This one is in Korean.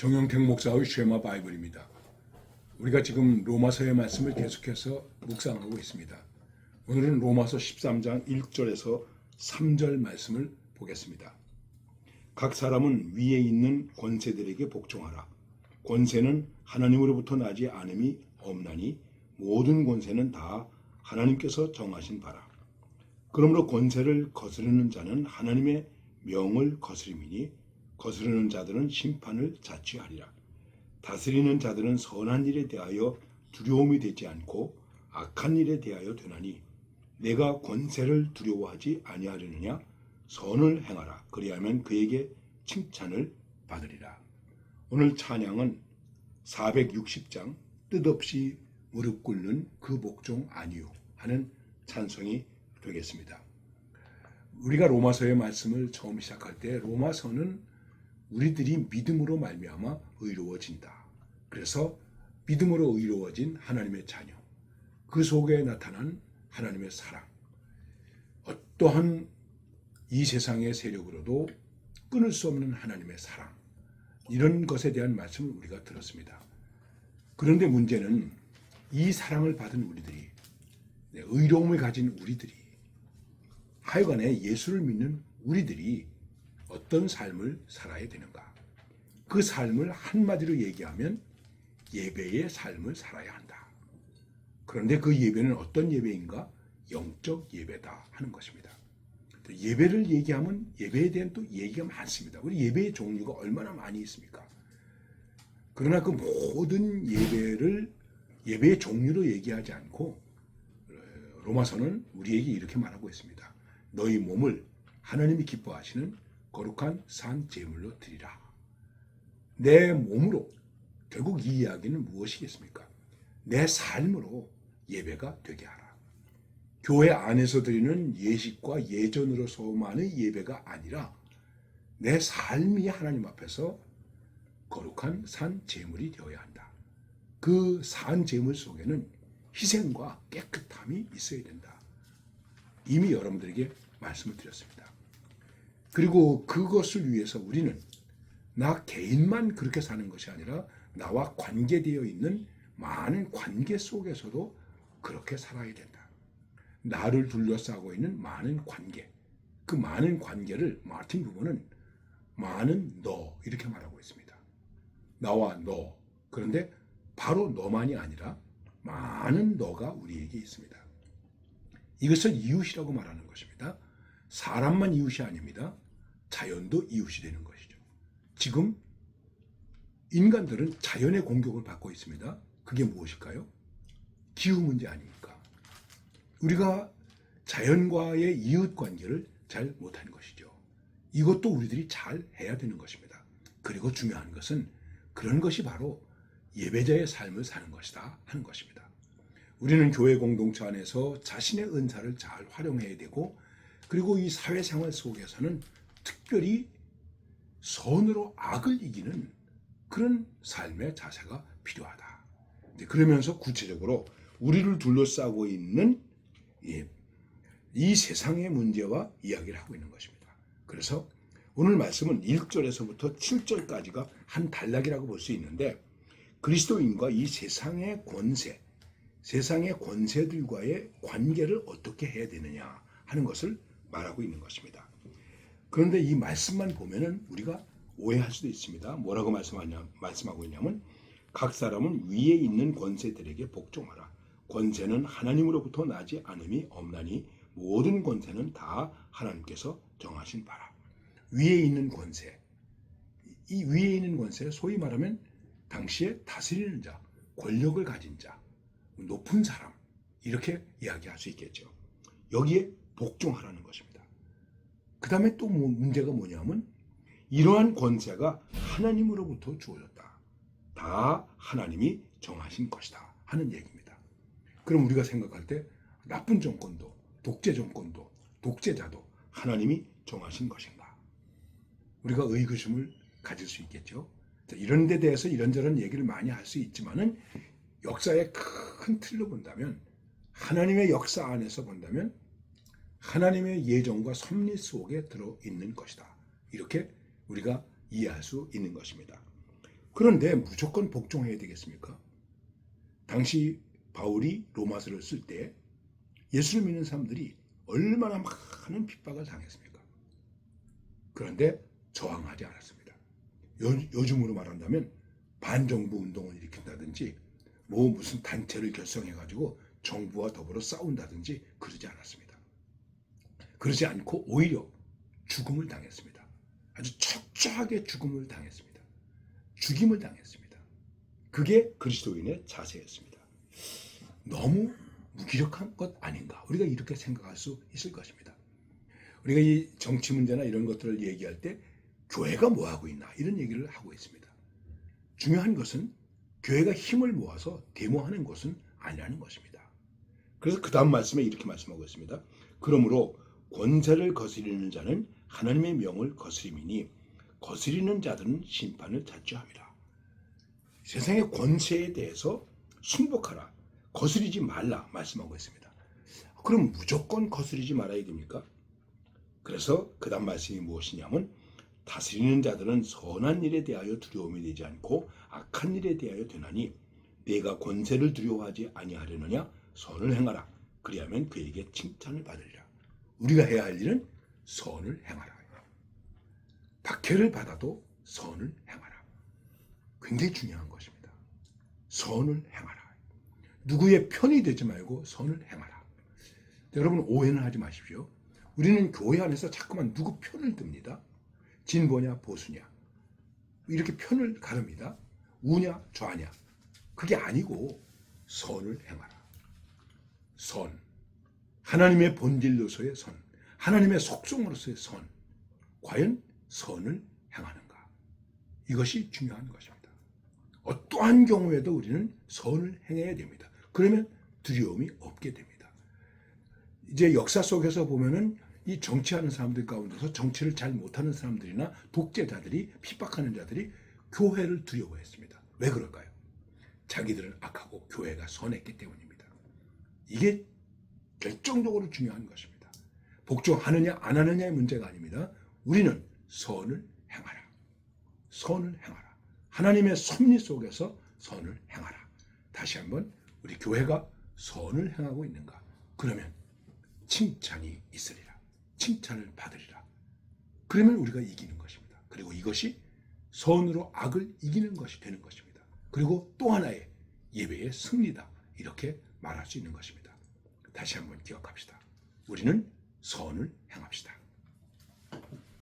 정영택 목사의 쉐마 바이블입니다. 우리가 지금 로마서의 말씀을 계속해서 묵상하고 있습니다. 오늘은 로마서 13장 1절에서 3절 말씀을 보겠습니다. 각 사람은 위에 있는 권세들에게 복종하라. 권세는 하나님으로부터 나지 않음이 없나니 모든 권세는 다 하나님께서 정하신 바라. 그러므로 권세를 거스르는 자는 하나님의 명을 거스림이니 거스르는 자들은 심판을 자취하리라. 다스리는 자들은 선한 일에 대하여 두려움이 되지 않고 악한 일에 대하여 되나니 내가 권세를 두려워하지 아니하려느냐. 선을 행하라. 그리하면 그에게 칭찬을 받으리라. 오늘 찬양은 460장 뜻없이 무릎 꿇는 그 복종 아니요 하는 찬송이 되겠습니다. 우리가 로마서의 말씀을 처음 시작할 때 로마서는 우리들이 믿음으로 말미암아 의로워진다. 그래서 믿음으로 의로워진 하나님의 자녀, 그 속에 나타난 하나님의 사랑, 어떠한 이 세상의 세력으로도 끊을 수 없는 하나님의 사랑, 이런 것에 대한 말씀을 우리가 들었습니다. 그런데 문제는 이 사랑을 받은 우리들이, 의로움을 가진 우리들이, 하여간에 예수를 믿는 우리들이 어떤 삶을 살아야 되는가? 그 삶을 한마디로 얘기하면 예배의 삶을 살아야 한다. 그런데 그 예배는 어떤 예배인가? 영적 예배다 하는 것입니다. 예배를 얘기하면 예배에 대한 또 얘기가 많습니다. 우리 예배의 종류가 얼마나 많이 있습니까? 그러나 그 모든 예배의 종류로 얘기하지 않고 로마서는 우리에게 이렇게 말하고 있습니다. 너희 몸을 하나님이 기뻐하시는 거룩한 산 제물로 드리라. 내 몸으로, 결국 이 이야기는 무엇이겠습니까? 내 삶으로 예배가 되게 하라. 교회 안에서 드리는 예식과 예전으로 소망하는 예배가 아니라 내 삶이 하나님 앞에서 거룩한 산 제물이 되어야 한다. 그 산 제물 속에는 희생과 깨끗함이 있어야 된다. 이미 여러분들에게 말씀을 드렸습니다. 그리고 그것을 위해서 우리는 나 개인만 그렇게 사는 것이 아니라 나와 관계되어 있는 많은 관계 속에서도 그렇게 살아야 된다. 나를 둘러싸고 있는 많은 관계, 그 많은 관계를 마틴 부부는 많은 너 이렇게 말하고 있습니다. 나와 너, 그런데 바로 너만이 아니라 많은 너가 우리에게 있습니다. 이것을 이웃이라고 말하는 것입니다. 사람만 이웃이 아닙니다. 자연도 이웃이 되는 것이죠. 지금 인간들은 자연의 공격을 받고 있습니다. 그게 무엇일까요? 기후 문제 아닙니까? 우리가 자연과의 이웃 관계를 잘 못하는 것이죠. 이것도 우리들이 잘 해야 되는 것입니다. 그리고 중요한 것은 그런 것이 바로 예배자의 삶을 사는 것이다 하는 것입니다. 우리는 교회 공동체 안에서 자신의 은사를 잘 활용해야 되고, 그리고 이 사회생활 속에서는 특별히 선으로 악을 이기는 그런 삶의 자세가 필요하다. 그러면서 구체적으로 우리를 둘러싸고 있는 이 세상의 문제와 이야기를 하고 있는 것입니다. 그래서 오늘 말씀은 1절에서부터 7절까지가 한 단락이라고 볼 수 있는데, 그리스도인과 이 세상의 권세들과의 관계를 어떻게 해야 되느냐 하는 것을 말하고 있는 것입니다. 그런데 이 말씀만 보면은 우리가 오해할 수도 있습니다. 뭐라고 말씀하고 있냐면, 각 사람은 위에 있는 권세들에게 복종하라. 권세는 하나님으로부터 나지 않음이 없나니 모든 권세는 다 하나님께서 정하신 바라. 위에 있는 권세, 이 위에 있는 권세, 소위 말하면 당시에 다스리는 자, 권력을 가진 자, 높은 사람, 이렇게 이야기할 수 있겠죠. 여기에 복종하라는 것입니다. 그 다음에 또 문제가 뭐냐면, 이러한 권세가 하나님으로부터 주어졌다. 다 하나님이 정하신 것이다 하는 얘기입니다. 그럼 우리가 생각할 때 나쁜 정권도, 독재 정권도, 독재자도 하나님이 정하신 것인가? 우리가 의구심을 가질 수 있겠죠. 이런 데 대해서 이런저런 얘기를 많이 할 수 있지만은 역사의 큰 틀로 본다면, 하나님의 역사 안에서 본다면 하나님의 예정과 섭리 속에 들어있는 것이다. 이렇게 우리가 이해할 수 있는 것입니다. 그런데 무조건 복종해야 되겠습니까? 당시 바울이 로마서를 쓸 때 예수를 믿는 사람들이 얼마나 많은 핍박을 당했습니까? 그런데 저항하지 않았습니다. 요즘으로 말한다면 반정부 운동을 일으킨다든지 무슨 단체를 결성해가지고 정부와 더불어 싸운다든지 그러지 않았습니다. 그러지 않고 오히려 죽음을 당했습니다. 아주 처참하게 죽음을 당했습니다. 죽임을 당했습니다. 그게 그리스도인의 자세였습니다. 너무 무기력한 것 아닌가? 우리가 이렇게 생각할 수 있을 것입니다. 우리가 이 정치 문제나 이런 것들을 얘기할 때 교회가 뭐하고 있나 이런 얘기를 하고 있습니다. 중요한 것은 교회가 힘을 모아서 데모하는 것은 아니라는 것입니다. 그래서 그 다음 말씀에 이렇게 말씀하고 있습니다. 그러므로 권세를 거스리는 자는 하나님의 명을 거스림이니 거스리는 자들은 심판을 자초합니다. 세상의 권세에 대해서 순복하라, 거스리지 말라 말씀하고 있습니다. 그럼 무조건 거스리지 말아야 됩니까? 그래서 그 다음 말씀이 무엇이냐면 다스리는 자들은 선한 일에 대하여 두려움이 되지 않고 악한 일에 대하여 되나니 내가 권세를 두려워하지 아니하려느냐 선을 행하라 그리하면 그에게 칭찬을 받으리라. 우리가 해야 할 일은 선을 행하라. 박해를 받아도 선을 행하라. 굉장히 중요한 것입니다. 선을 행하라. 누구의 편이 되지 말고 선을 행하라. 여러분 오해는 하지 마십시오. 우리는 교회 안에서 자꾸만 누구 편을 듭니다. 진보냐 보수냐 이렇게 편을 가릅니다. 우냐 좌냐 그게 아니고 선을 행하라. 선, 하나님의 본질로서의 선, 하나님의 속성으로서의 선, 과연 선을 행하는가? 이것이 중요한 것입니다. 어떠한 경우에도 우리는 선을 행해야 됩니다. 그러면 두려움이 없게 됩니다. 이제 역사 속에서 보면은 이 정치하는 사람들 가운데서 정치를 잘 못하는 사람들이나 독재자들이 핍박하는 자들이 교회를 두려워했습니다. 왜 그럴까요? 자기들은 악하고 교회가 선했기 때문입니다. 이게 결정적으로 중요한 것입니다. 복종하느냐 안 하느냐의 문제가 아닙니다. 우리는 선을 행하라. 선을 행하라. 하나님의 섭리 속에서 선을 행하라. 다시 한번 우리 교회가 선을 행하고 있는가? 그러면 칭찬이 있으리라. 칭찬을 받으리라. 그러면 우리가 이기는 것입니다. 그리고 이것이 선으로 악을 이기는 것이 되는 것입니다. 그리고 또 하나의 예배의 승리다. 이렇게 말할 수 있는 것입니다. 다시 한번 기억합시다. 우리는 선을 행합시다.